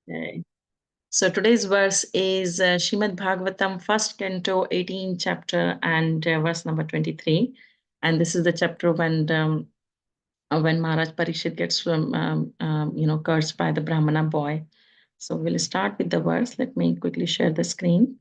Okay. So today's verse is Shrimad Bhagavatam, first canto, 18th chapter, and verse number 23. And this is the chapter when Maharaj Parishit gets cursed by the Brahmana boy. So we'll start with the verse. Let me quickly share the screen.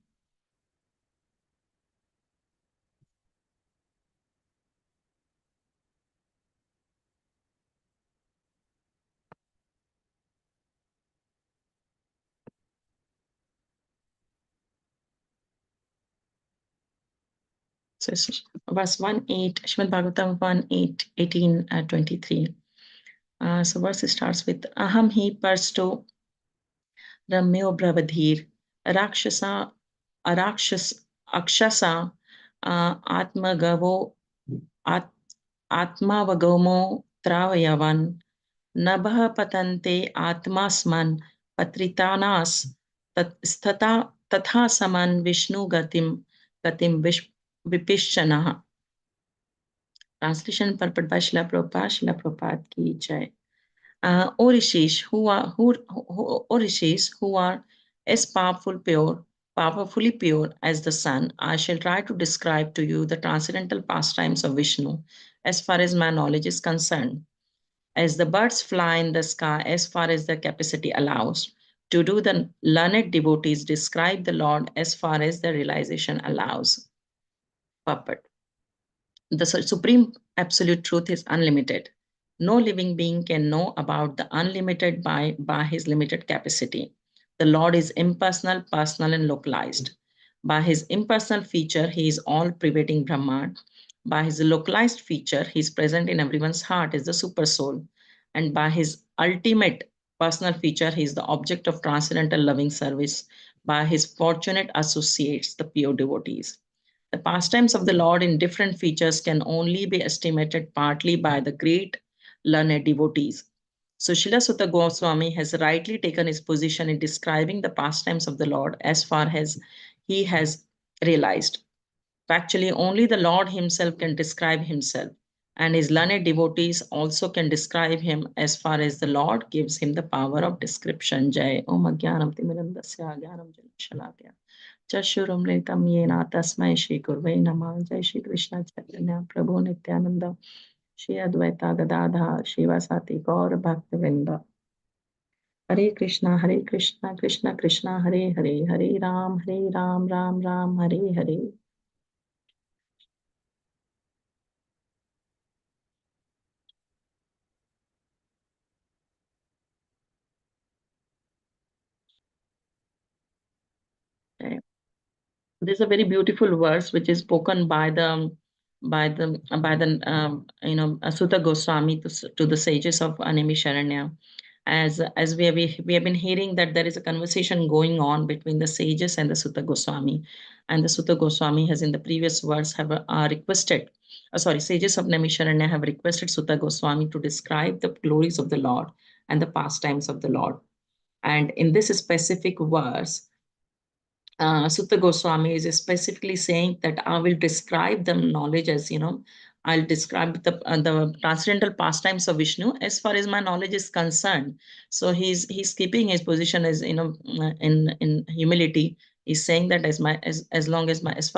So it's verse 1:8, Shrimad Bhagavatam 1:8, 18, 23. So verse starts with Aham hi parsto Ramyo Bravadhir Rakshasa Akshasa Atmagavo At, Atmavagamo Travayavan Nabha Patante Atmasman Patritanas Tatha Saman Vishnu Gatim Vipishchana. Translation purport by Srila Prabhupada. Srila Prabhupada ki jai. O rishis who are as powerfully pure as the sun, I shall try to describe to you the transcendental pastimes of Vishnu as far as my knowledge is concerned. As the birds fly in the sky as far as their capacity allows, to do the learned devotees describe the Lord as far as their realization allows. Puppet. The supreme absolute truth is unlimited. No living being can know about the unlimited by his limited capacity. The Lord is impersonal, personal, and localized. By his impersonal feature, he is all pervading Brahman. By his localized feature, he is present in everyone's heart as the super soul. And by his ultimate personal feature, he is the object of transcendental loving service. By his fortunate associates, the pure devotees. The pastimes of the Lord in different features can only be estimated partly by the great learned devotees. So Srila Sutta Goswami has rightly taken his position in describing the pastimes of the Lord as far as he has realized. Actually, only the Lord himself can describe himself, and his learned devotees also can describe him as far as the Lord gives him the power of description. Jai Om Agyanam Timirandasya Agyanam Janashalakya Chashurum Litam Yena Tasmai Shri Gurve Namah. Jai Shri Krishna Chaitanya Prabhu Nityananda Shri Advaita Gadadhar Shivasati Gaur Bhaktivinda. Hare Krishna, Krishna Krishna, Hare Hare, Hare Ram, Ram Ram, Hare Hare. There's a very beautiful verse which is spoken by the Sutta Goswami to the sages of Animisharanya. As we have been hearing that there is a conversation going on between the sages and the Sutta Goswami, and the Sutta Goswami has in the previous verse have requested, sages of Naimisharanya have requested Sutta Goswami to describe the glories of the Lord and the pastimes of the Lord. And in this specific verse, Sutta Goswami is specifically saying that I will describe the knowledge as, I'll describe the transcendental pastimes of Vishnu as far as my knowledge is concerned. So he's keeping his position as, in humility. He's saying that as far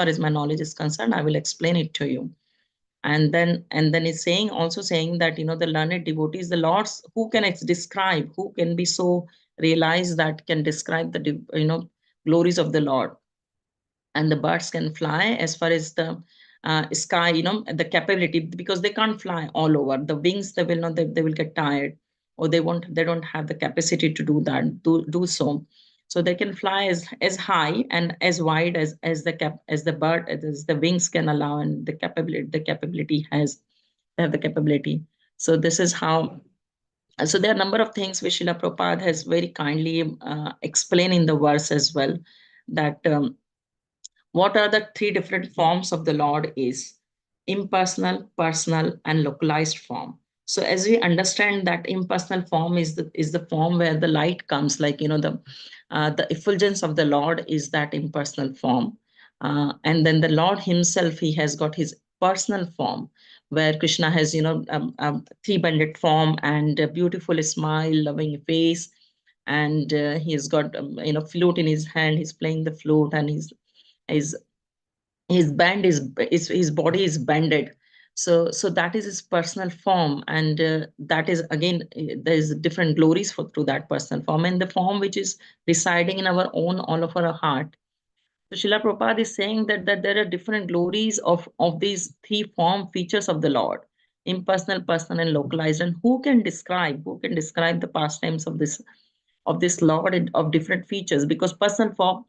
as my knowledge is concerned, I will explain it to you. And then he's also saying that, the learned devotees, the lords who can describe, who can be so realized that can describe the glories of the Lord. And the birds can fly as far as the sky, the capability, because they can't fly all over. The wings, they will not, they will get tired, or they don't have the capacity to do that, do so. So they can fly as high and as wide as the bird, as the wings can allow, and the capability have the capability. So this is how. So there are a number of things which Srila Prabhupada has very kindly explained in the verse as well, that what are the three different forms of the Lord is impersonal, personal, and localized form. So as we understand that impersonal form is the form where the light comes, like the effulgence of the Lord is that impersonal form, and then the Lord Himself, He has got His personal form, where Krishna has three-banded form and a beautiful smile, loving face, and he's got flute in his hand. He's playing the flute, and his his band is his body is bended. So that is his personal form, and that is again, there is different glories for through that personal form, and the form which is residing in our own all of our heart. So Srila Prabhupada is saying that there are different glories of these three form features of the Lord: impersonal, personal, and localized. And who can describe the pastimes of this Lord of different features? Because personal form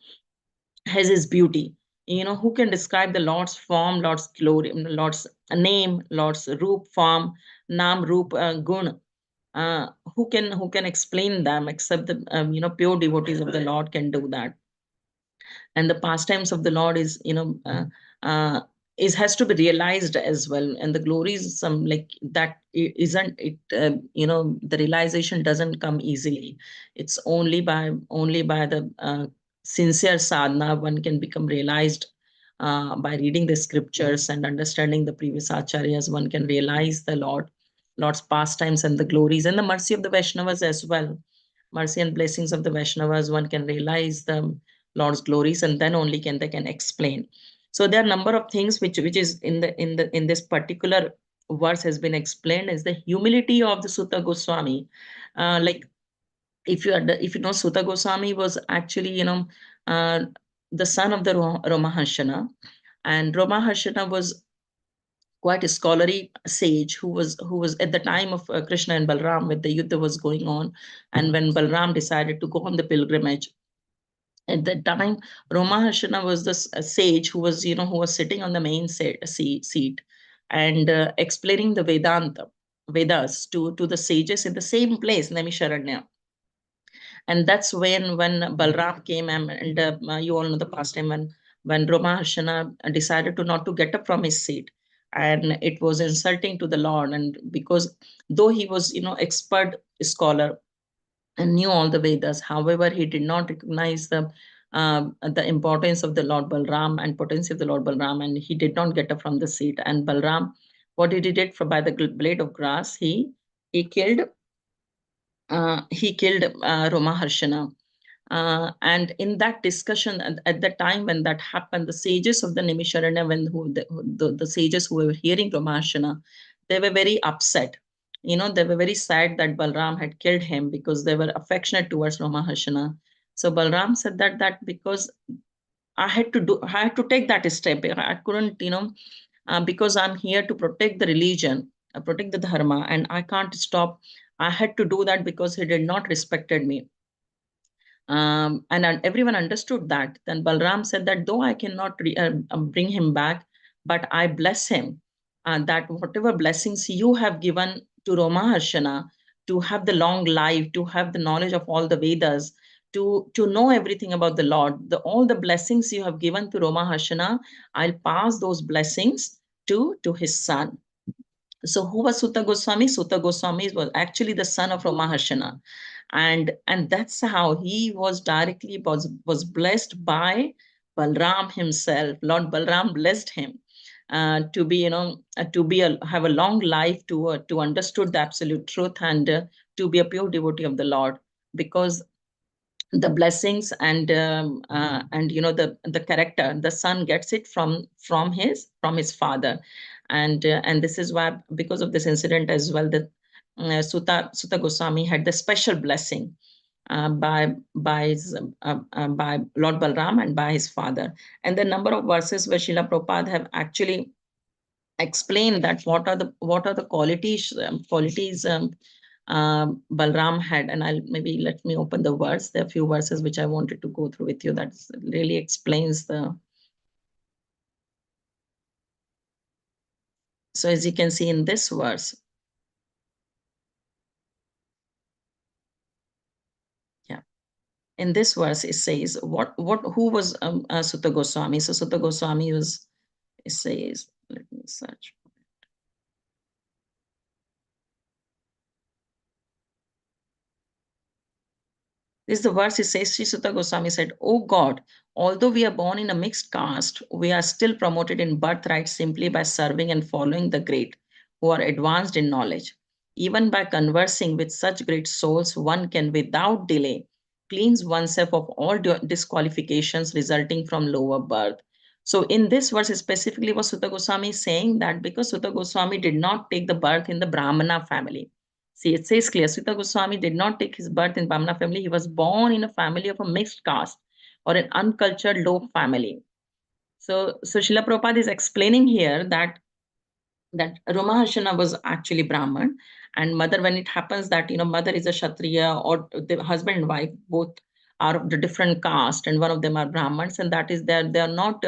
has his beauty. Who can describe the Lord's form, Lord's glory, Lord's name, Lord's roop, form, nam, roop, gun? Who can explain them except the pure devotees of the Lord can do that. And the pastimes of the Lord uh, is has to be realized as well. And the glories, some like that, isn't it, the realization doesn't come easily. It's only by the sincere sadhana one can become realized. By reading the scriptures and understanding the previous acharyas, one can realize the Lord's pastimes and the glories and the mercy of the Vaishnavas as well. Mercy and blessings of the Vaishnavas, one can realize the Lord's glories, and then only can they can explain. So there are a number of things which is in this particular verse has been explained as the humility of the Sutta Goswami. Like, if you know, Sutta Goswami was actually uh, the son of the Romaharshana, and Romaharshana was quite a scholarly sage who was at the time of Krishna and Balram, when the Yuddha was going on, and when Balram decided to go on the pilgrimage. At that time, Romaharshana was this sage who was sitting on the main seat and explaining the Vedas to the sages in the same place, Naimisharanya. And that's when Balram came, and you all know the past time when Romaharshana decided to not to get up from his seat, and it was insulting to the Lord. And because though he was expert scholar and knew all the Vedas, however, he did not recognize the importance of the Lord Balram and potency of the Lord Balram, and he did not get up from the seat. And Balram, what did he did, for by the blade of grass, he killed Romaharshana. And in that discussion, at the time when that happened, the sages of the Nimisharanya, the sages who were hearing Ramashana, they were very upset. They were very sad that Balram had killed him, because they were affectionate towards Ramahashana. So Balram said that because I had to take that step. I couldn't, because I'm here to protect the religion, protect the dharma, and I can't stop. I had to do that because he did not respected me. And everyone understood that. Then Balram said that though I cannot bring him back, but I bless him, that whatever blessings you have given to Romaharshana, to have the long life, to have the knowledge of all the Vedas, to know everything about the Lord, all the blessings you have given to Romaharshana, I'll pass those blessings to his son. So who was Sutta Goswami? Sutta Goswami was actually the son of Romaharshana, and that's how he was blessed by Balram himself. Lord Balram blessed him to be have a long life, to understood the absolute truth, and to be a pure devotee of the Lord, because the blessings and the character, the son gets it from his father. And this is why, because of this incident as well, that Sutta Goswami had the special blessing by Lord Balram and by his father. And the number of verses where Srila Prabhupada have actually explained that what are the qualities Balram had. And I'll maybe let me open the verse. There are a few verses which I wanted to go through with you that really explains the. So as you can see in this verse, yeah, in this verse it says who was Sutta Goswami. So Sutta Goswami was, it says, let me search. This is the verse. It says, Sri Sutta Goswami said, "O God, although we are born in a mixed caste, we are still promoted in birthright simply by serving and following the great, who are advanced in knowledge. Even by conversing with such great souls, one can without delay cleans oneself of all disqualifications resulting from lower birth. So in this verse specifically, what Sutta Goswami is saying, that because Sutta Goswami did not take the birth in the Brahmana family. See, it says clear, Sutta Goswami did not take his birth in Brahmana family. He was born in a family of a mixed caste or an uncultured low family. So Srila Prabhupada is explaining here that Romaharshana was actually Brahman, and mother, when it happens that mother is a Kshatriya, or the husband and wife both are of the different caste, and one of them are Brahmans, and that is they are not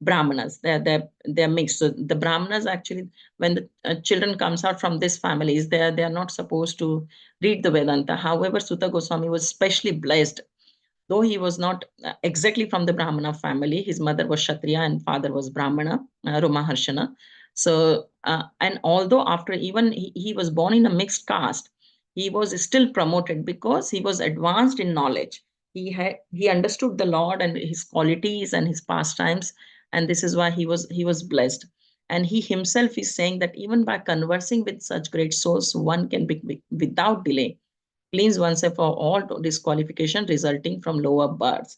Brahmanas, they're mixed. So the Brahmanas actually, when the children comes out from these families, they are not supposed to read the Vedanta. However, Sutta Goswami was specially blessed. Though he was not exactly from the Brahmana family, his mother was Kshatriya and father was Brahmana, Romaharshana. So, and although after even he was born in a mixed caste, he was still promoted because he was advanced in knowledge. He understood the Lord and his qualities and his pastimes, and this is why he was blessed. And he himself is saying that even by conversing with such great souls, one can be without delay cleanse oneself of all disqualification resulting from lower births.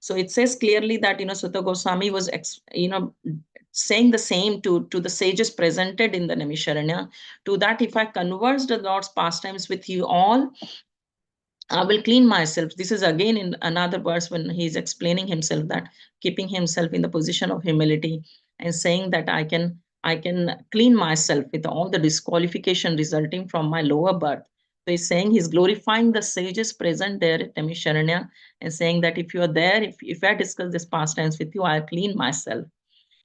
So it says clearly that Sutta Goswami was saying the same to the sages presented in the Naimisharanya, to that if I converse the Lord's pastimes with you all, I will clean myself. This is again in another verse when he is explaining himself, that keeping himself in the position of humility and saying that I can clean myself with all the disqualification resulting from my lower birth. So he's saying he's glorifying the sages present there at Naimisharanya and saying that if you are there, if I discuss this pastimes with you, I'll clean myself.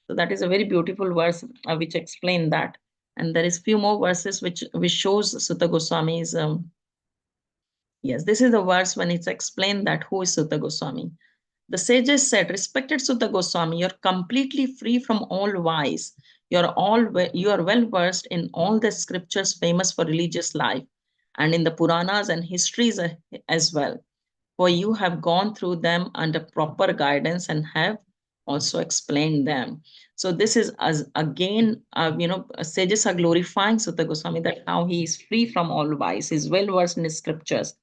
So that is a very beautiful verse which explain that. And there is few more verses which shows Sutta Goswami's yes, this is the verse when it's explained that who is Sutta Goswami. The sages said, respected Sutta Goswami, you're completely free from all vice. You are well versed in all the scriptures famous for religious life and in the Puranas and histories as well, for you have gone through them under proper guidance and have also explained them. So this is as again, sages are glorifying Sutta Goswami, that how he is free from all vice, he's well versed in his scriptures,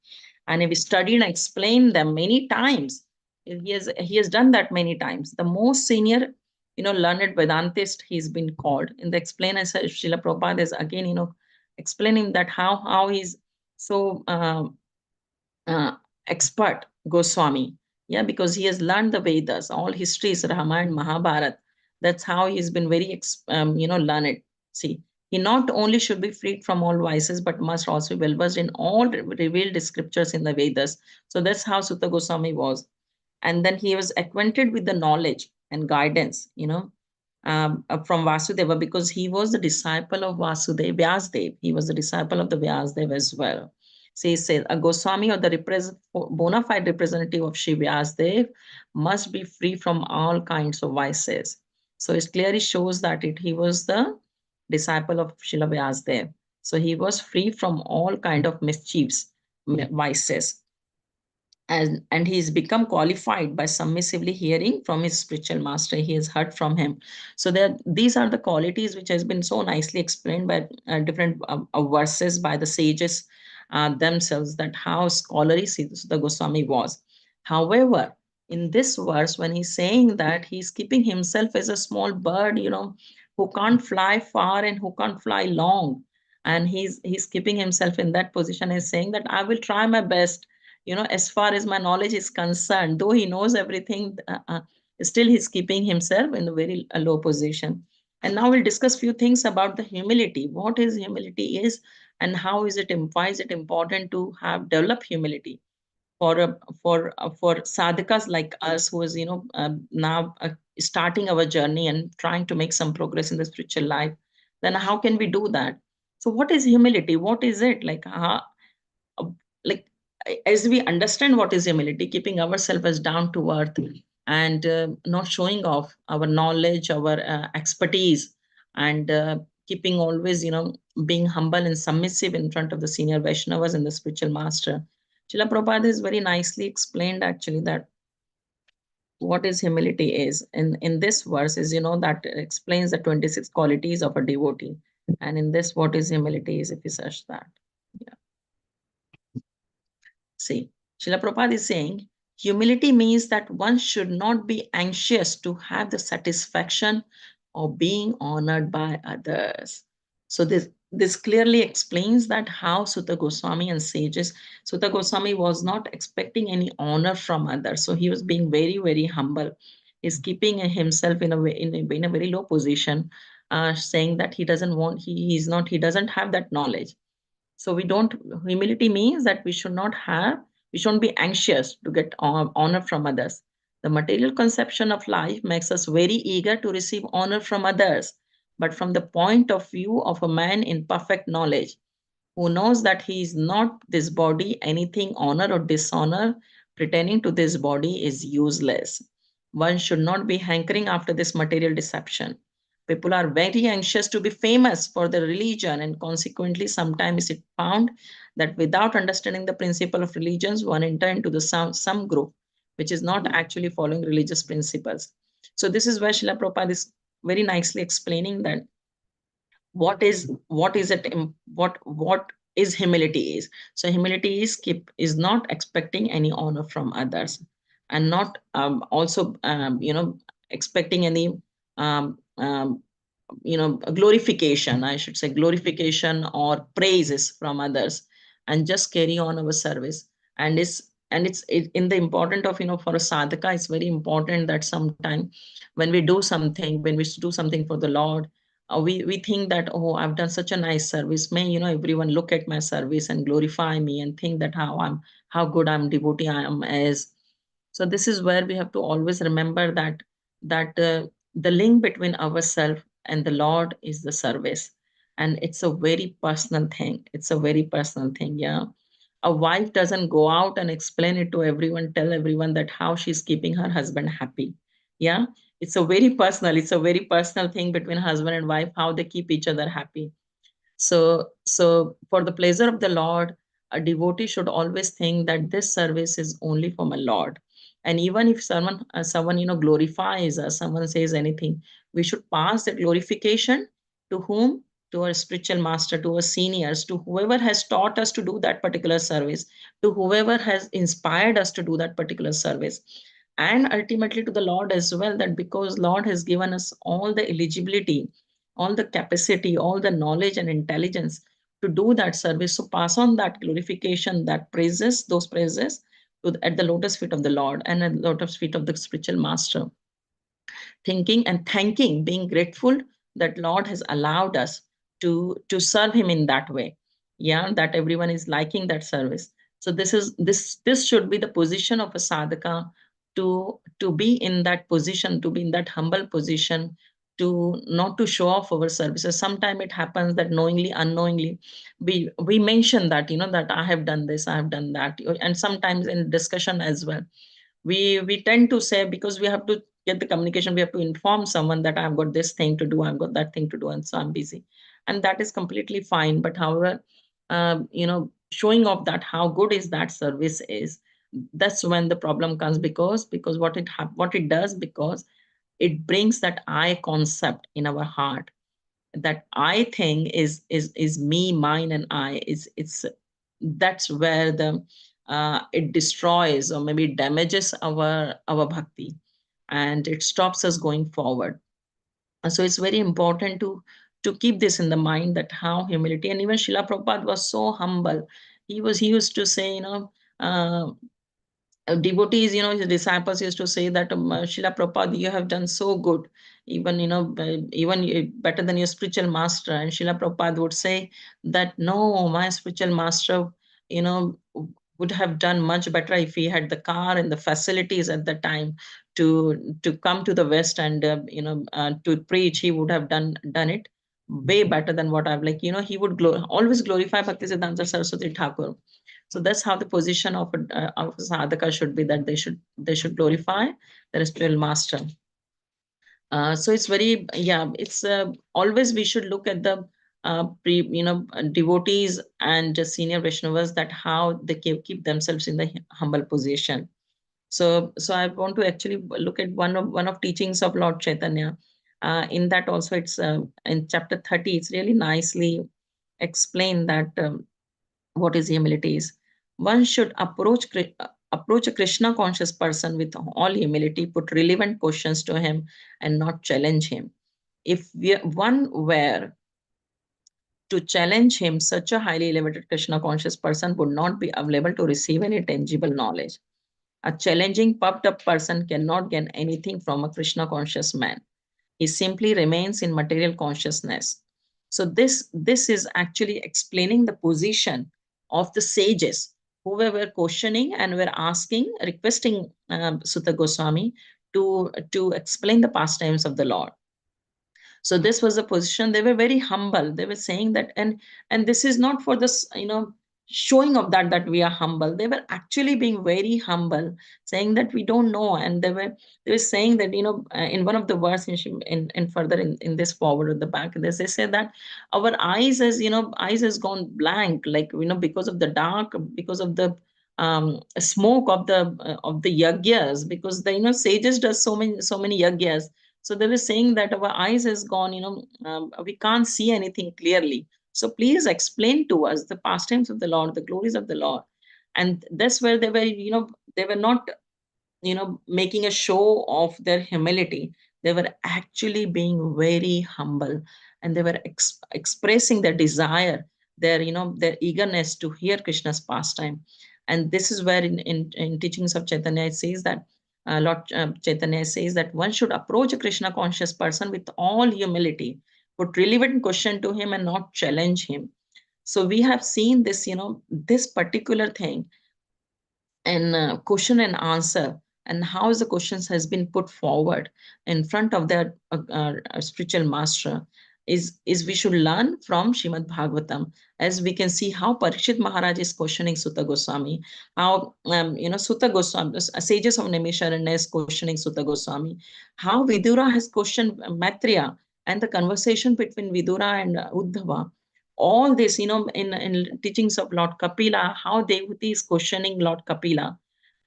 and he studied and explained them many times. He has done that many times. The most senior, learned Vedantist he's been called. In the explainer, Srila Prabhupada is again, explaining that how he's so uh, expert Goswami. Yeah, because he has learned the Vedas, all histories, Ramayana, Mahabharata. That's how he's been very, learned. See, he not only should be freed from all vices, but must also be well versed in all revealed scriptures in the Vedas. So that's how Sutta Goswami was. And then he was acquainted with the knowledge and guidance, from Vasudeva, because he was the disciple of Vasudeva, Vyasdev. He was the disciple of the Vyasdev as well. So he says, a Goswami or the bona fide representative of Shri Vyasdev must be free from all kinds of vices. So it clearly shows that he was the disciple of Srila Vyasdev. So he was free from all kind of mischiefs, vices, and he's become qualified by submissively hearing from his spiritual master. He has heard from him. So these are the qualities which has been so nicely explained by different verses by the sages themselves, that how scholarly Siddhasudha Goswami was. However, in this verse, when he's saying that he's keeping himself as a small bird, who can't fly far and who can't fly long, and he's keeping himself in that position, is saying that I will try my best, as far as my knowledge is concerned. Though he knows everything, still he's keeping himself in a very low position. And now we'll discuss few things about the humility. What is humility is, and how is it, why is it important to have develop humility for sadhakas like us, who is now starting our journey and trying to make some progress in the spiritual life. Then how can we do that? So what is humility? What is it like? Uh, like as we understand what is humility, keeping ourselves as down to earth, and not showing off our knowledge, our expertise, and keeping always being humble and submissive in front of the senior Vaishnavas and the spiritual master. Srila Prabhupada has very nicely explained actually that what is humility is in this verse is, that explains the 26 qualities of a devotee. And in this, what is humility is, if you search that, yeah, see. Srila Prabhupada is saying humility means that one should not be anxious to have the satisfaction of being honored by others. So this clearly explains that how Sutta Goswami and sages, Sutta Goswami was not expecting any honor from others. So he was being very, very humble. He's keeping himself in a way, in a very low position, saying that he doesn't want, he doesn't have that knowledge. So we don't, humility means that we shouldn't be anxious to get honor from others. The material conception of life makes us very eager to receive honor from others. But from the point of view of a man in perfect knowledge, who knows that he is not this body, anything honor or dishonor pertaining to this body is useless. One should not be hankering after this material deception. People are very anxious to be famous for their religion, and consequently, sometimes it found that without understanding the principle of religions, one enter into the some group which is not actually following religious principles. So this is where Srila Prabhupada is very nicely explaining that what is it what is humility is. So humility is not expecting any honor from others, and not also expecting any um, um, glorification, I should say, glorification or praises from others, and just carry on our service. And it's in the important of, for a sadhaka, it's very important that sometime when we do something, when we do something for the Lord, we think that, oh, I've done such a nice service, may everyone look at my service and glorify me and think that how good I'm devotee I am as. So this is where we have to always remember that the link between ourselves and the Lord is the service, and it's a very personal thing. It's a very personal thing. Yeah, a wife doesn't go out and explain it to everyone, tell everyone that how she's keeping her husband happy. Yeah, it's a very personal thing between husband and wife, how they keep each other happy. So for the pleasure of the Lord, a devotee should always think that this service is only for my Lord. And even if someone glorifies us, someone says anything, we should pass the glorification to whom? To our spiritual master, to our seniors, to whoever has taught us to do that particular service, to whoever has inspired us to do that particular service, and ultimately to the Lord as well. That because Lord has given us all the eligibility, all the capacity, all the knowledge and intelligence to do that service. So pass on that glorification, that praises, those praises at the lotus feet of the Lord and at the lotus feet of the spiritual master, thinking and thanking, being grateful that Lord has allowed us to serve Him in that way. Yeah, that everyone is liking that service. So this should be the position of a sadhaka, to be in that position, to be in that humble position, to not to show off our services. Sometimes it happens that knowingly, unknowingly, we mention that, that I have done this, I have done that, and sometimes in discussion as well, we tend to say, because we have to get the communication, we have to inform someone that I've got this thing to do, I've got that thing to do, and so I'm busy. And that is completely fine. But however, showing off that how good is that service is, that's when the problem comes. Because what it does, because it brings that I concept in our heart. That I thing is me, mine, and I. It's That's where the it destroys, or maybe damages our bhakti, and it stops us going forward. And so it's very important to keep this in the mind, that how humility. And even Srila Prabhupada was so humble. He used to say, uh, devotees, his disciples used to say that, Srila Prabhupada, you have done so good, even, better than your spiritual master. And Srila Prabhupada would say that, no, my spiritual master, you know, would have done much better if he had the car and the facilities at the time to come to the West and, to preach. He would have done it way better than what I've, he would always glorify Bhaktisiddhanta Saraswati Thakur. So that's how the position of a sadhaka should be, that they should glorify their spiritual master. So it's very, yeah, it's always we should look at the devotees and senior Vaishnavas, that how they keep themselves in the humble position. So I want to actually look at one of teachings of Lord Chaitanya. In that also, it's in chapter 30, it's really nicely explained that what is humility is. One should approach a Krishna conscious person with all humility, put relevant questions to him, and not challenge him. If one were to challenge him, such a highly elevated Krishna conscious person would not be available to receive any tangible knowledge. A challenging, puffed up person cannot gain anything from a Krishna conscious man. He simply remains in material consciousness. So this is actually explaining the position of the sages who were questioning and were asking, requesting Sutta Goswami to explain the pastimes of the Lord. So this was the position. They were very humble. They were saying that, and this is not for this, showing of that we are humble. They were actually being very humble, saying that we don't know. And they were saying that, in one of the verse in further in this forward at the back, they said that our eyes has gone blank, like, because of the dark, because of the smoke of the yagyas, because the sages does so many yagyas. So they were saying that our eyes has gone, we can't see anything clearly. So please explain to us the pastimes of the Lord, the glories of the Lord. And that's where they were not, making a show of their humility. They were actually being very humble, and they were expressing their desire, their eagerness to hear Krishna's pastime. And this is where in teachings of Chaitanya it says that, Lord Chaitanya says that one should approach a Krishna conscious person with all humility, put relevant question to him and not challenge him. So we have seen this, this particular thing, and question and answer, and how the questions has been put forward in front of their spiritual master, is we should learn from Shrimad Bhagavatam. As we can see how Parikshit Maharaj is questioning Sutta Goswami, how Sutta Goswami, sages of Naimisharanya is questioning Sutta Goswami, how Vidura has questioned Maitreya, and the conversation between Vidura and Uddhava. All this, in teachings of Lord Kapila, how Devati is questioning Lord Kapila.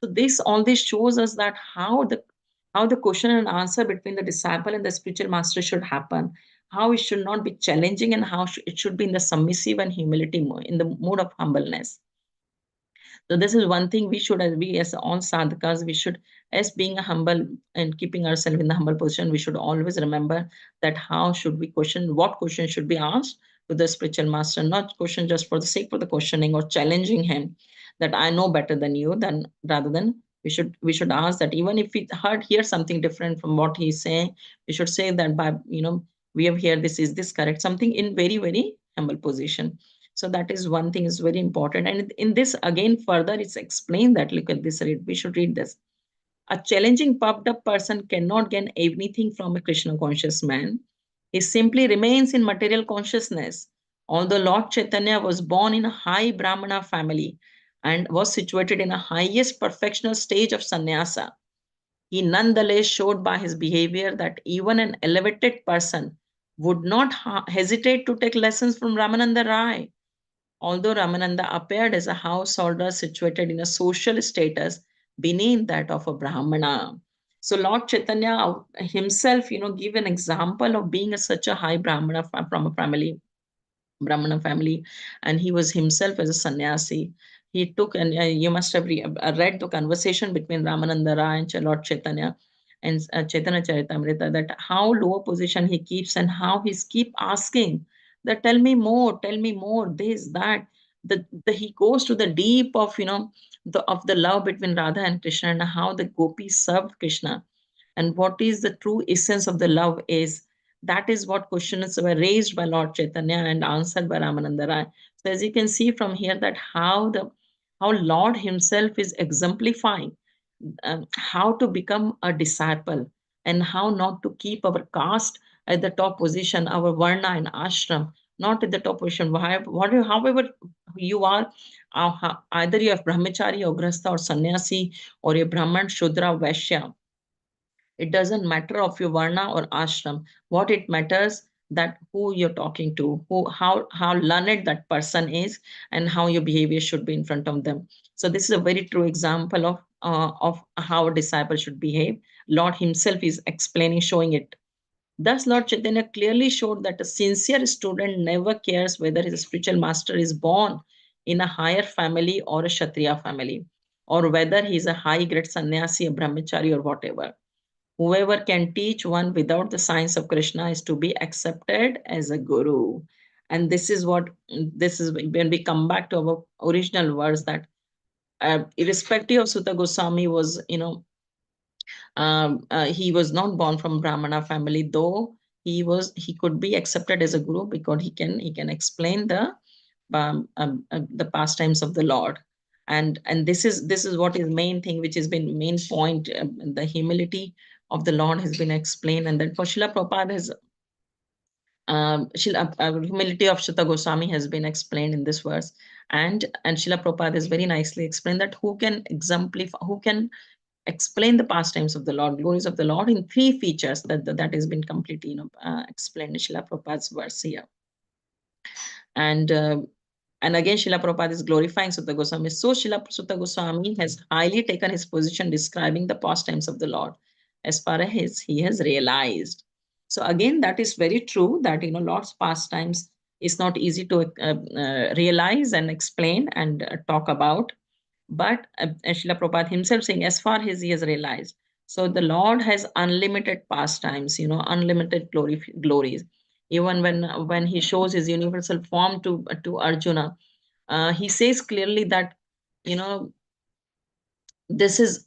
So this all this shows us that how the question and answer between the disciple and the spiritual master should happen, how it should not be challenging, and how it should be in the submissive and humility in the mood of humbleness. So this is one thing we should, as we as all sadhakas, we should, as being a humble and keeping ourselves in the humble position, we should always remember that how should we question, what question should be asked to the spiritual master, not question just for the sake of the questioning or challenging him that I know better than you, then rather than we should ask that even if we hear something different from what he's saying, we should say that by we have here this is this correct, something in very very humble position. So that is one thing is very important. And in this again further it's explained that, look at this, read, we should read this. A challenging puffed up person cannot gain anything from a Krishna conscious man. He simply remains in material consciousness. Although Lord Chaitanya was born in a high Brahmana family and was situated in a highest perfectional stage of sannyasa, he nonetheless showed by his behavior that even an elevated person would not hesitate to take lessons from Ramananda Rai. Although Ramananda appeared as a householder situated in a social status beneath that of a Brahmana. So Lord Chaitanya himself, give an example of being such a high Brahmana from a Brahmana family, and he was himself as a sannyasi. He took, and you must have read the conversation between Ramananda Rai and Lord Chaitanya and Chaitanya Charitamrita, that how low position he keeps and how he's keep asking that tell me more, this, that. He goes to the deep of, the love between Radha and Krishna, and how the gopis served Krishna, and what is the true essence of the love is. That is what questions were raised by Lord Chaitanya and answered by Ramananda Rai. So as you can see from here that how Lord himself is exemplifying how to become a disciple, and how not to keep our caste at the top position, our varna and ashram not at the top position. However you are, either you are brahmachari or grasta or sannyasi, or a brahman, shudra, vaishya, it doesn't matter of your varna or ashram. What it matters that who you're talking to, who how learned that person is, and how your behavior should be in front of them. So this is a very true example of how a disciple should behave. Lord himself is explaining, showing it. Thus, Lord Chaitanya clearly showed that a sincere student never cares whether his spiritual master is born in a higher family or a Kshatriya family, or whether he's a high grade sannyasi, a brahmachari, or whatever. Whoever can teach one without the signs of Krishna is to be accepted as a guru. And this is what, this is when we come back to our original words, that irrespective of Sutta Goswami was, he was not born from Brahmana family, though he could be accepted as a guru because he can explain the pastimes of the Lord. And this is what is main thing, which has been main point. The humility of the Lord has been explained, and then for Srila Prabhupada has, humility of Sutta Goswami has been explained in this verse. And Srila Prabhupada has very nicely explained that who can exemplify, who can explain the pastimes of the Lord, glories of the Lord in three features, that has been completely explained in Srila Prabhupada's verse here. And and again, Srila Prabhupada is glorifying Sutta Goswami. So Srila Sutta Goswami has highly taken his position describing the pastimes of the Lord as far as he has realized. So again, that is very true, that Lord's pastimes is not easy to realize and explain and talk about. But Srila Prabhupada himself saying, as far as he has realized. So the Lord has unlimited pastimes, unlimited glories. Even when he shows his universal form to Arjuna, he says clearly that, you know this is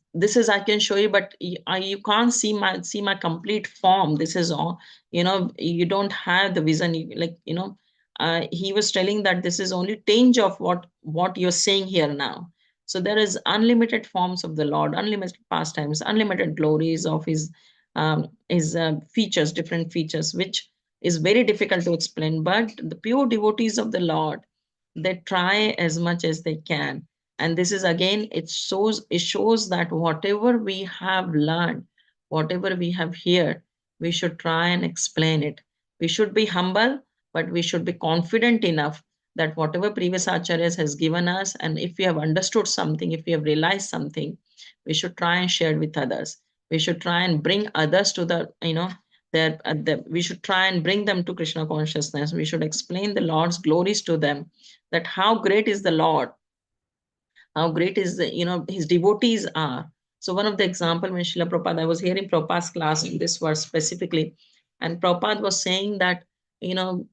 I can show you, but you can't see my complete form. This is all, you don't have the vision. He was telling that this is only tinge of what you're saying here now. So there is unlimited forms of the Lord, unlimited pastimes, unlimited glories of his features, different features, which is very difficult to explain. But the pure devotees of the Lord, they try as much as they can. And this is again, it shows that whatever we have learned, whatever we have heard, we should try and explain it. We should be humble, but we should be confident enough that whatever previous acharyas has given us, and if we have understood something, if we have realized something, we should try and share it with others. We should try and bring others to we should try and bring them to Krishna consciousness. We should explain the Lord's glories to them, that how great is the Lord, how great is his devotees are. So one of the example, when Srila Prabhupada, I was hearing Prabhupada's class in this verse specifically, and Prabhupada was saying that, you know,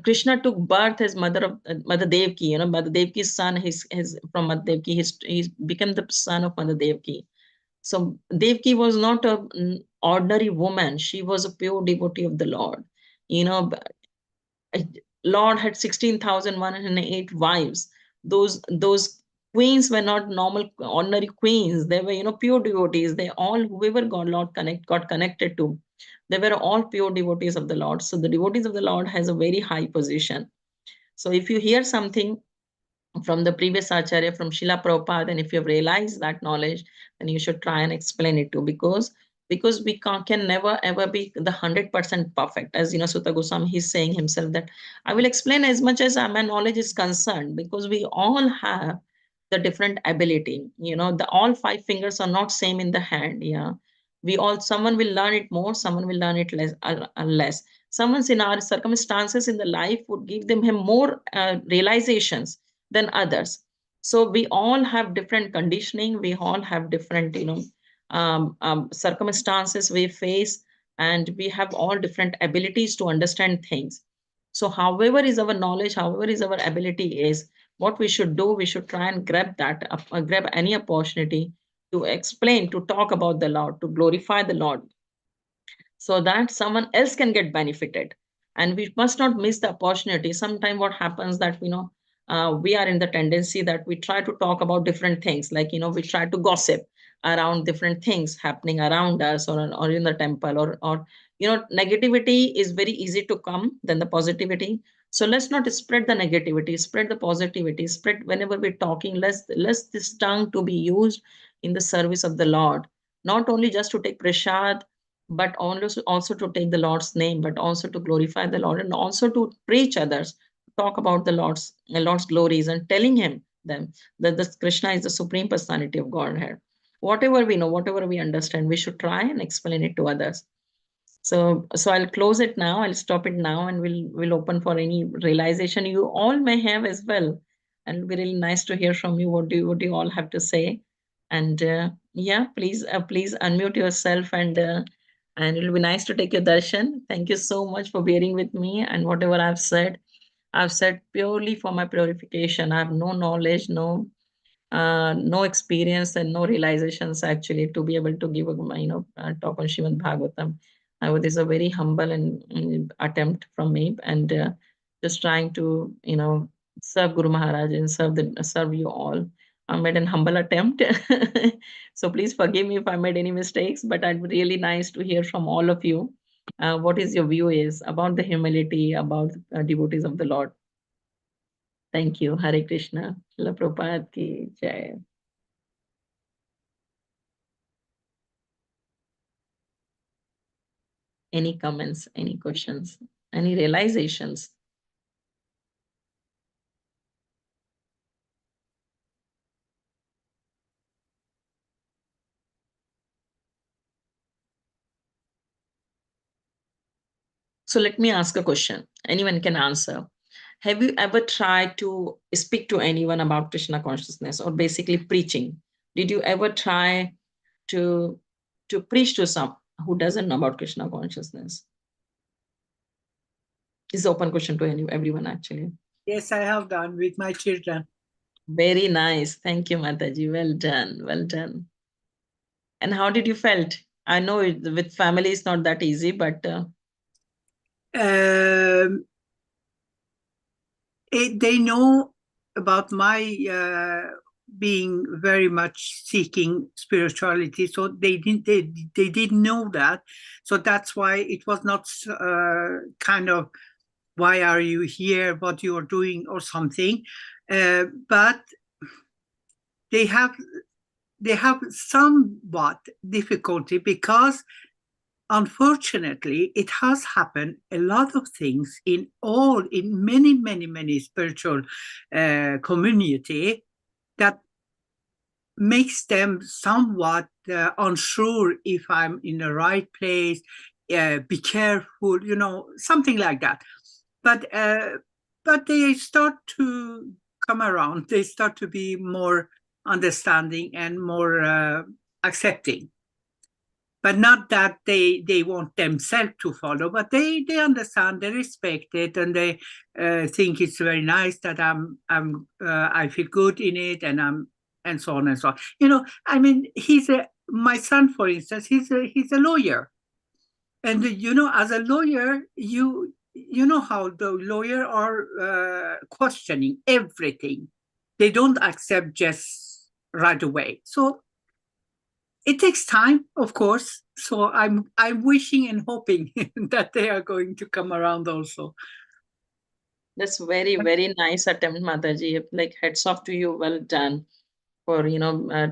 Krishna took birth as mother of Mother Devaki, Mother Devaki's son, his from Mother Devaki, he's become the son of Mother Devaki. So Devaki was not an ordinary woman; she was a pure devotee of the Lord. You know, Lord had 16,108 wives. Those queens were not normal ordinary queens. They were, pure devotees. They all, whoever got connected to, they were all pure devotees of the Lord. So the devotees of the Lord has a very high position. So if you hear something from the previous Acharya, from Srila Prabhupada, and if you have realized that knowledge, then you should try and explain it too, because we can never ever be the 100% perfect. As Sutta Goswami, he's saying himself that I will explain as much as my knowledge is concerned, because we all have the different ability. The all five fingers are not same in the hand. Yeah, we all, someone will learn it more, someone will learn it less. Someone's in our circumstances in the life would give them him more realizations than others. So we all have different conditioning. We all have different, circumstances we face, and we have all different abilities to understand things. So however is our knowledge, however is our ability is, what we should do, we should try and grab any opportunity to explain, to talk about the Lord, to glorify the Lord, so that someone else can get benefited. And we must not miss the opportunity. Sometimes what happens that, we are in the tendency that we try to talk about different things, like, we try to gossip around different things happening around us, or in the temple, or negativity is very easy to come than the positivity. So let's not spread the negativity, spread the positivity, spread whenever we're talking. Let's this tongue to be used in the service of the Lord, not only just to take prasad, but also to take the Lord's name, but also to glorify the Lord, and also to preach others, talk about the Lord's glories, and telling them that this Krishna is the supreme personality of Godhead. Whatever we know, whatever we understand, we should try and explain it to others. So I'll close it now. I'll stop it now, and we'll open for any realization you all may have as well. and it'll be really nice to hear from you. What do you all have to say? And yeah, please unmute yourself, and it'll be nice to take your darshan. Thank you so much for bearing with me, and whatever I've said purely for my purification. I have no knowledge, no experience and no realizations actually to be able to give a talk on Srimad Bhagavatam. It is a very humble and attempt from me, and just trying to serve Guru Maharaj and serve you all. I made an humble attempt, so please forgive me if I made any mistakes. But I'd be really nice to hear from all of you. What is your view is about the humility about devotees of the Lord? Thank you. Hare Krishna. Srila Prabhupada ki jai. Any comments, any questions, any realizations? So let me ask a question. Anyone can answer. Have you ever tried to speak to anyone about Krishna consciousness or basically preaching? Did you ever try to preach to some who doesn't know about Krishna consciousness? It's an open question to everyone actually. Yes, I have done with my children. Very nice. Thank you, Mataji. Well done. Well done. And how did you felt? I know with family it's not that easy, but they know about my being very much seeking spirituality, so they didn't know that. So that's why it was not kind of, why are you here, what you are doing or something. But they have somewhat difficulty, because unfortunately it has happened a lot of things in many spiritual community that makes them somewhat unsure if I'm in the right place, be careful, something like that. But they start to come around, they start to be more understanding and more accepting. But not that they want themselves to follow, but they understand, they respect it, and they think it's very nice that I feel good in it, and so on and so on. I mean, my son, for instance, he's a lawyer, and as a lawyer, you know how the lawyer are questioning everything. They don't accept just right away. So it takes time, of course. So I'm wishing and hoping that they are going to come around also. that's very, very nice attempt, Mataji. Like hats off to you. Well done for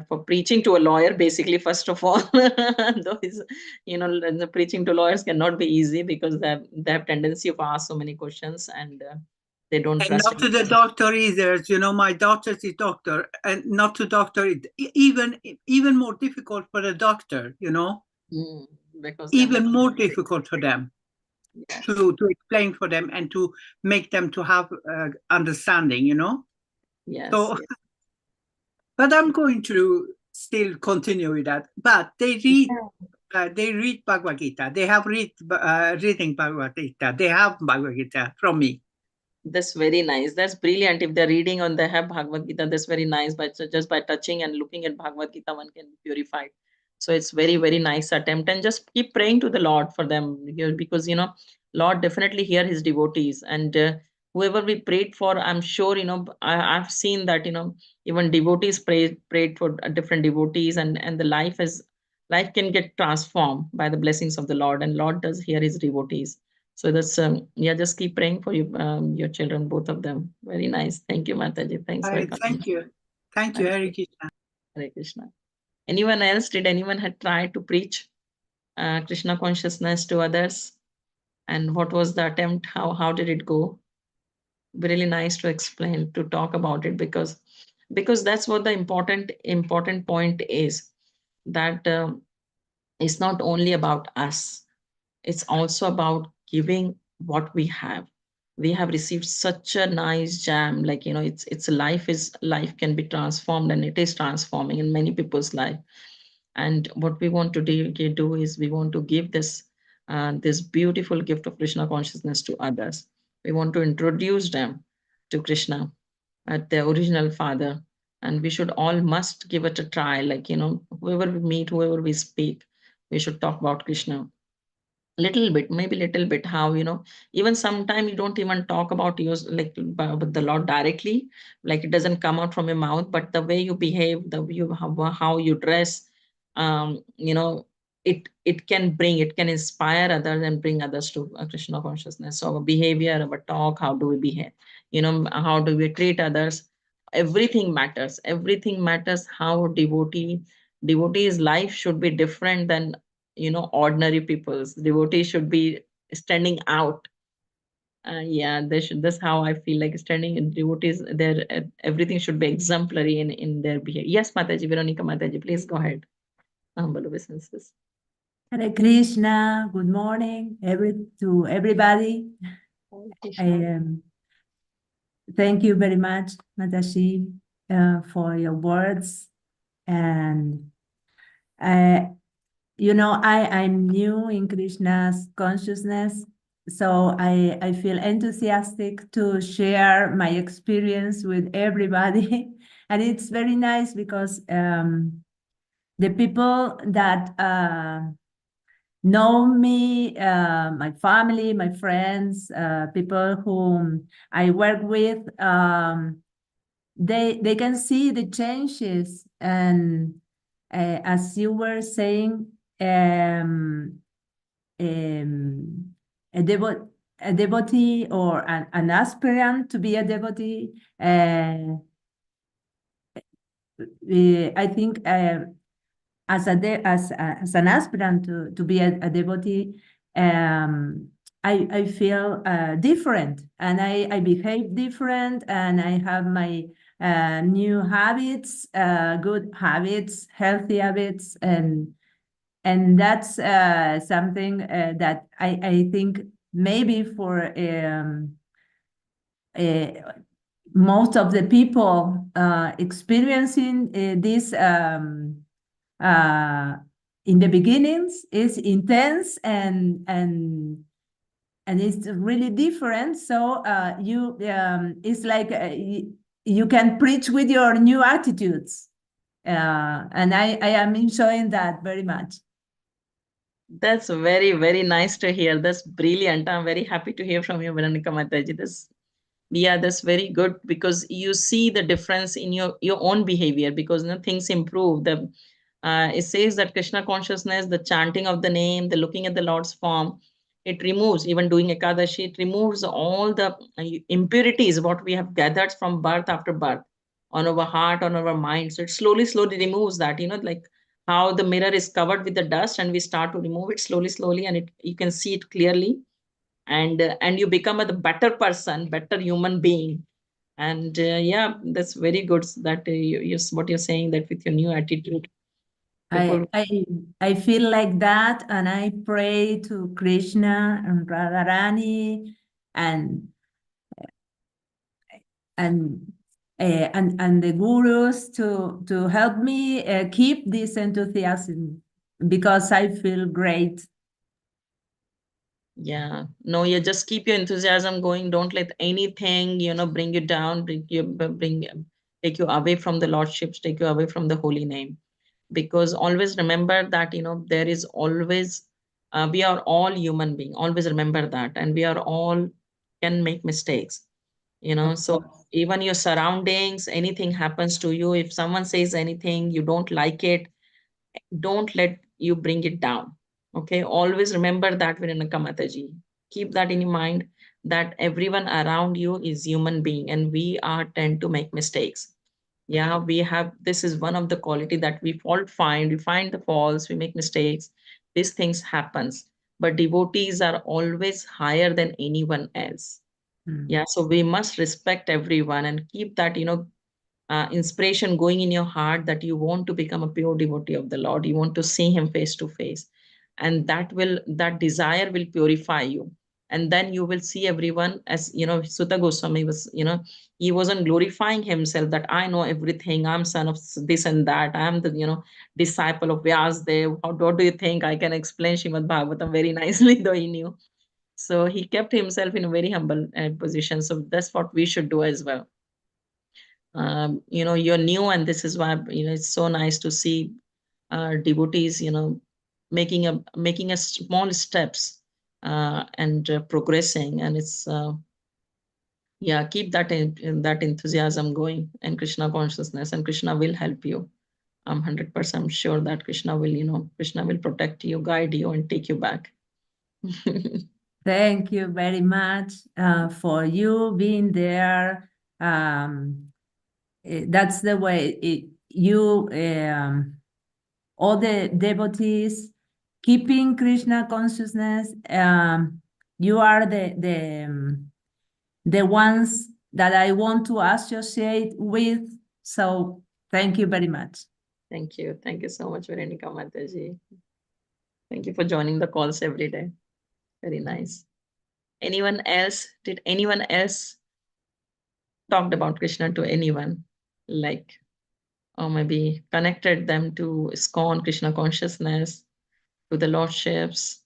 for preaching to a lawyer. Basically, first of all, though the preaching to lawyers cannot be easy because they have tendency of ask so many questions, and they don't And trust not to the anyone. doctor either. My daughter is a doctor, and not to doctor, even more difficult for the doctor. Mm, because they have no Even more difficult for them yes. to explain for them and to make them to have understanding. Yes, So, yes. but I'm going to still continue with that. But they read Bhagavad Gita. They have reading Bhagavad Gita. They have Bhagavad Gita from me. That's very nice. That's brilliant. If they're reading on they have Bhagavad Gita, that's very nice. But just by touching and looking at Bhagavad Gita, one can be purified. So it's very, very nice attempt. And just keep praying to the Lord for them because Lord definitely hear his devotees. And whoever we prayed for, I'm sure, I've seen that, even devotees prayed for different devotees, and the life can get transformed by the blessings of the Lord. And Lord does hear his devotees. So that's yeah, just keep praying for you, your children, both of them. Very nice. Thank you, Mataji. Thanks for coming. Thank you. Thank you, Thank Hare you. Krishna. Hare Krishna. Anyone else? Did anyone had tried to preach Krishna consciousness to others? And what was the attempt? How did it go? Really nice to explain, to talk about it, because that's what the important point is, that it's not only about us. It's also about giving what we have. we have received such a nice jam, like, it's life can be transformed, and it is transforming in many people's life. And what we want to do is we want to give this beautiful gift of Krishna consciousness to others. We want to introduce them to Krishna at their original father, and we should all must give it a try, like, whoever we meet, whoever we speak, we should talk about Krishna little bit, maybe little bit, how, even sometime you don't even talk about yours, like, with the Lord directly, like it doesn't come out from your mouth, but the way you behave, the way you how you dress, um you know it can inspire others and bring others to Krishna consciousness. So our behavior, our talk, how do we behave, how do we treat others, everything matters. How devotee's life should be different than ordinary people's. Devotees should be standing out. Yeah, they should. That's how I feel, like standing in devotees. Their everything should be exemplary in their behavior. Yes, Mataji, Veronica Mataji, please go ahead. Humble obeisances. Hare Krishna, good morning to everybody. Thank you very much, Matashi, for your words. And I'm new in Krishna's consciousness, so I feel enthusiastic to share my experience with everybody. And it's very nice because the people that know me, my family, my friends, people whom I work with, they can see the changes. And as you were saying, a devotee or an aspirant to be a devotee, I think as an aspirant to be a devotee, I feel different, and I behave different, and I have my new habits, good habits, healthy habits, and that's something that I think maybe for most of the people experiencing this in the beginnings is intense, and it's really different. So you it's like you can preach with your new attitudes, and I am enjoying that very much. That's very, very nice to hear. That's brilliant. I'm very happy to hear from you, Veronica Mataji. Yeah, that's very good, because you see the difference in your own behavior, because things improve. It says that Krishna consciousness, the chanting of the name, the looking at the Lord's form, it removes, even doing Ekadashi, it removes all the impurities what we have gathered from birth after birth on our heart, on our mind. So it slowly removes that, like how the mirror is covered with the dust, and we start to remove it slowly, and you can see it clearly, and you become a better person, better human being. And yeah, that's very good that what you're saying, that with your new attitude, I, people. I I feel like that, and I pray to Krishna and Radharani and and and the gurus to help me keep this enthusiasm, because I feel great. Yeah, no, you just keep your enthusiasm going. Don't let anything, bring you down, take you away from the lordships, take you away from the holy name. Because always remember that, there is always, we are all human being. Always remember that, and we are all can make mistakes. Of So course. even your surroundings, anything happens to you, if someone says anything you don't like it, don't let you bring it down. Okay, always remember that, Viranaka Mataji. Keep that in your mind, that everyone around you is human being, and we are tend to make mistakes. Yeah, we have, this is one of the quality that we find the faults, we make mistakes. These things happens, but devotees are always higher than anyone else. Mm. Yeah, so we must respect everyone and keep that, inspiration going in your heart, that you want to become a pure devotee of the Lord. You want to see Him face to face, and that desire will purify you. And then you will see everyone, as Sutta Goswami was, he wasn't glorifying himself that I know everything, I'm son of this and that, I'm the disciple of Vyasdev. What do you think I can explain Shrimad Bhagavatam very nicely? Though he knew. So he kept himself in a very humble position. So that's what we should do as well. You're new, and this is why it's so nice to see devotees making a small steps and progressing. And it's yeah, keep that that enthusiasm going in Krishna consciousness, and Krishna will help you. I'm 100% sure that Krishna will protect you, guide you, and take you back. Thank you very much for you being there. That's the way all the devotees keeping Krishna consciousness. You are the ones that I want to associate with. So thank you very much. Thank you. Thank you so much, Veronica Mataji. Thank you for joining the calls every day. Very nice. Anyone else? Did anyone else talked about Krishna to anyone? Like, or maybe connected them to ISKCON, Krishna consciousness, to the Lordships?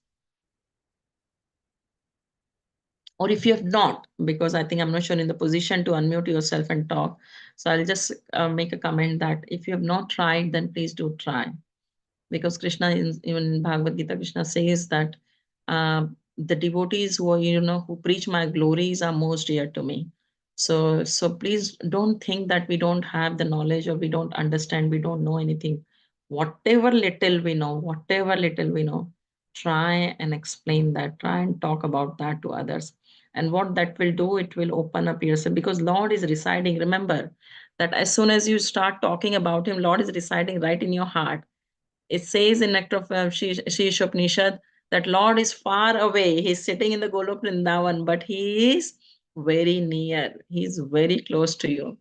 Or if you have not, because I think I'm not sure in the position to unmute yourself and talk. So I'll just make a comment that if you have not tried, then please do try. Because Krishna, even in Bhagavad Gita, Krishna says that the devotees who who preach my glories are most dear to me. So please don't think that we don't have the knowledge, or we don't understand, we don't know anything. Whatever little we know, try and explain that, try and talk about that to others. And what that will do, it will open up yourself, because Lord is residing. Remember that as soon as you start talking about him, Lord is residing right in your heart. It says in Nectar of Sheesh Upanishad that Lord is far away. He's sitting in the Golok Vrindavan, but he is very near. He's very close to you.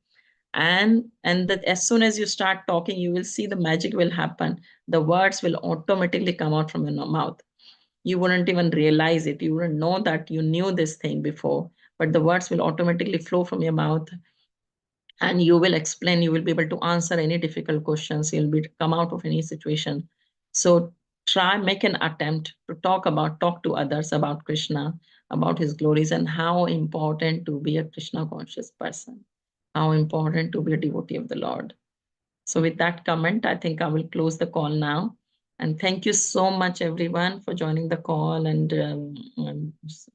And that as soon as you start talking, you will see the magic will happen. The words will automatically come out from your mouth. You wouldn't even realize it. You wouldn't know that you knew this thing before, but the words will automatically flow from your mouth, and you will explain, you will be able to answer any difficult questions, you'll be come out of any situation. So try, make an attempt to talk to others about Krishna, about his glories, and how important to be a Krishna conscious person, how important to be a devotee of the Lord. So with that comment, I think I will close the call now. And thank you so much, everyone, for joining the call and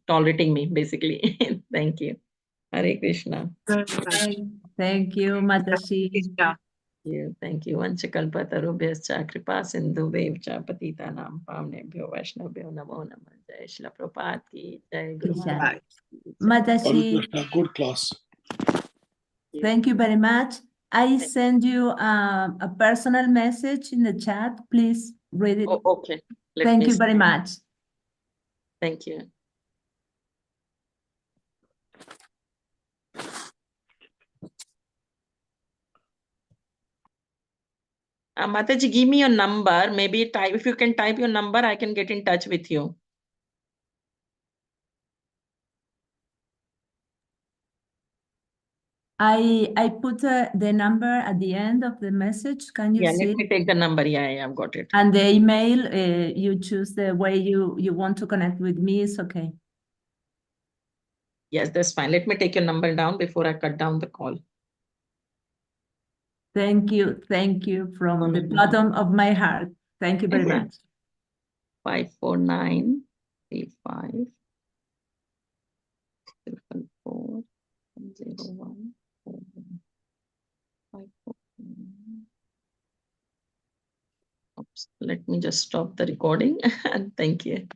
tolerating me, basically. Thank you. Hare Krishna. Thank you, Mataji. Thank you. Vanchakalpatarubhyascha kripa sindhubhyavcha patitanam pavnebhyo vaishnavabhyo namo namah. Jai Shila Prabhupada ki jai, Guru Maharaj ki jai. Mataji, Good class. thank you very much. I send you a personal message in the chat. Please read it. Oh, okay. Thank you very much. Thank you. Mataji, give me your number. Maybe type, if you can type your number, I can get in touch with you. I put the number at the end of the message. Can you see? Let me take the number. Yeah, I've got it. And the email, you choose the way you want to connect with me, is okay. Yes, that's fine. Let me take your number down before I cut down the call. Thank you from the bottom of my heart. Thank you very much. 54935 444 01 Oops, let me just stop the recording. And thank you.